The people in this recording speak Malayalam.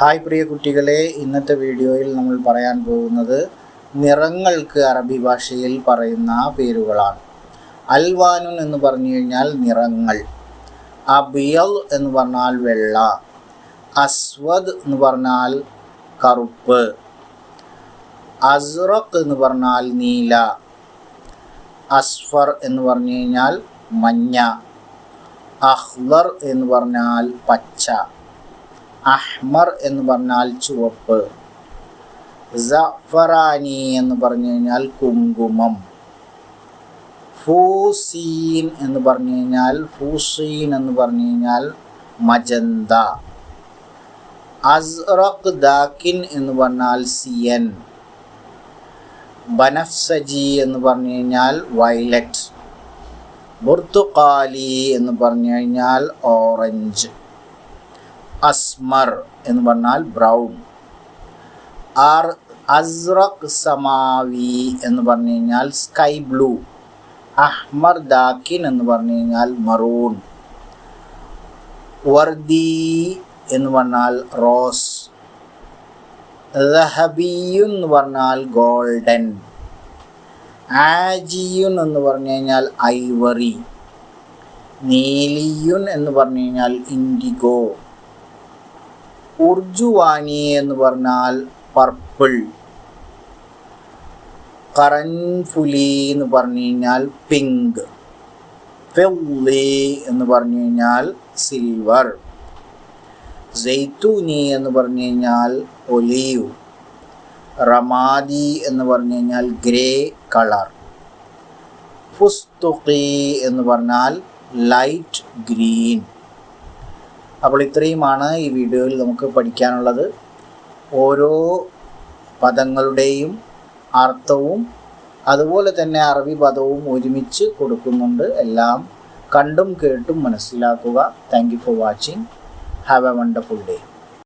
ഹായ് പ്രിയ കുട്ടികളെ, ഇന്നത്തെ വീഡിയോയിൽ നമ്മൾ പറയാൻ പോകുന്നത് നിറങ്ങൾക്ക് അറബി ഭാഷയിൽ പറയുന്ന പേരുകളാണ്. അൽവാനുൻ എന്ന് പറഞ്ഞു കഴിഞ്ഞാൽ നിറങ്ങൾ, അബിയൽ എന്ന് പറഞ്ഞാൽ വെള്ള, അസ്വദ് എന്ന് പറഞ്ഞാൽ കറുപ്പ്, അസ്റഖ് എന്ന് പറഞ്ഞാൽ നീല, അസ്ഫർ എന്ന് പറഞ്ഞു കഴിഞ്ഞാൽ മഞ്ഞ, അഖ്ളർ എന്ന് പറഞ്ഞാൽ പച്ച, അഹ്മർ എന്ന് പറഞ്ഞാൽ ചുവപ്പ്, സഅഫറാനി എന്ന് പറഞ്ഞു കഴിഞ്ഞാൽ കുങ്കുമം, ഫൂസീൻ എന്ന് പറഞ്ഞു കഴിഞ്ഞാൽ മജന്ത, അസ്റഖ് ദാക്കിൻ എന്ന് പറഞ്ഞാൽ സിയൻ, ബനഫ്സജി എന്ന് പറഞ്ഞു കഴിഞ്ഞാൽ വയലറ്റ്, ബുർത്തുഖാലി എന്ന് പറഞ്ഞു കഴിഞ്ഞാൽ ഓറഞ്ച്, അസ്മർ എന്ന് പറഞ്ഞാൽ ബ്രൗൺ, അസ്റഖ് സമാവി എന്ന് പറഞ്ഞു കഴിഞ്ഞാൽ സ്കൈ ബ്ലൂ, അഹ്മർ ദാക്കിൻ എന്ന് പറഞ്ഞു കഴിഞ്ഞാൽ മറൂൺ, വർദി എന്ന് പറഞ്ഞാൽ റോസ്, ദഹബിയുൻ എന്ന് പറഞ്ഞാൽ ഗോൾഡൻ, ആജിയുൻ എന്ന് പറഞ്ഞു കഴിഞ്ഞാൽ ഐവറി, നീലിയുൻ എന്ന് പറഞ്ഞു കഴിഞ്ഞാൽ ഇൻഡിഗോ, ഉർജുവാനി എന്ന് പറഞ്ഞാൽ പർപ്പിൾ, കറൻഫുലി എന്ന് പറഞ്ഞു കഴിഞ്ഞാൽ പിങ്ക്, ഫിള്ളി എന്ന് പറഞ്ഞു കഴിഞ്ഞാൽ സിൽവർ, സൈത്തൂനി എന്ന് പറഞ്ഞു കഴിഞ്ഞാൽ ഒലീവ്, റമാദി എന്ന് പറഞ്ഞു കഴിഞ്ഞാൽ ഗ്രേ കളർ, ഫുസ്തുഖി എന്ന് പറഞ്ഞാൽ ലൈറ്റ് ഗ്രീൻ. അപ്പോൾ ഇത്രയുമാണ് ഈ വീഡിയോയിൽ നമുക്ക് പഠിക്കാനുള്ളത്. ഓരോ പദങ്ങളുടെയും അർത്ഥവും അതുപോലെ തന്നെ അറബി പദവും ഒരുമിച്ച് കൊടുക്കുന്നുണ്ട്. എല്ലാം കണ്ടും കേട്ടും മനസ്സിലാക്കുക. Thank you for watching. Have A wonderful day.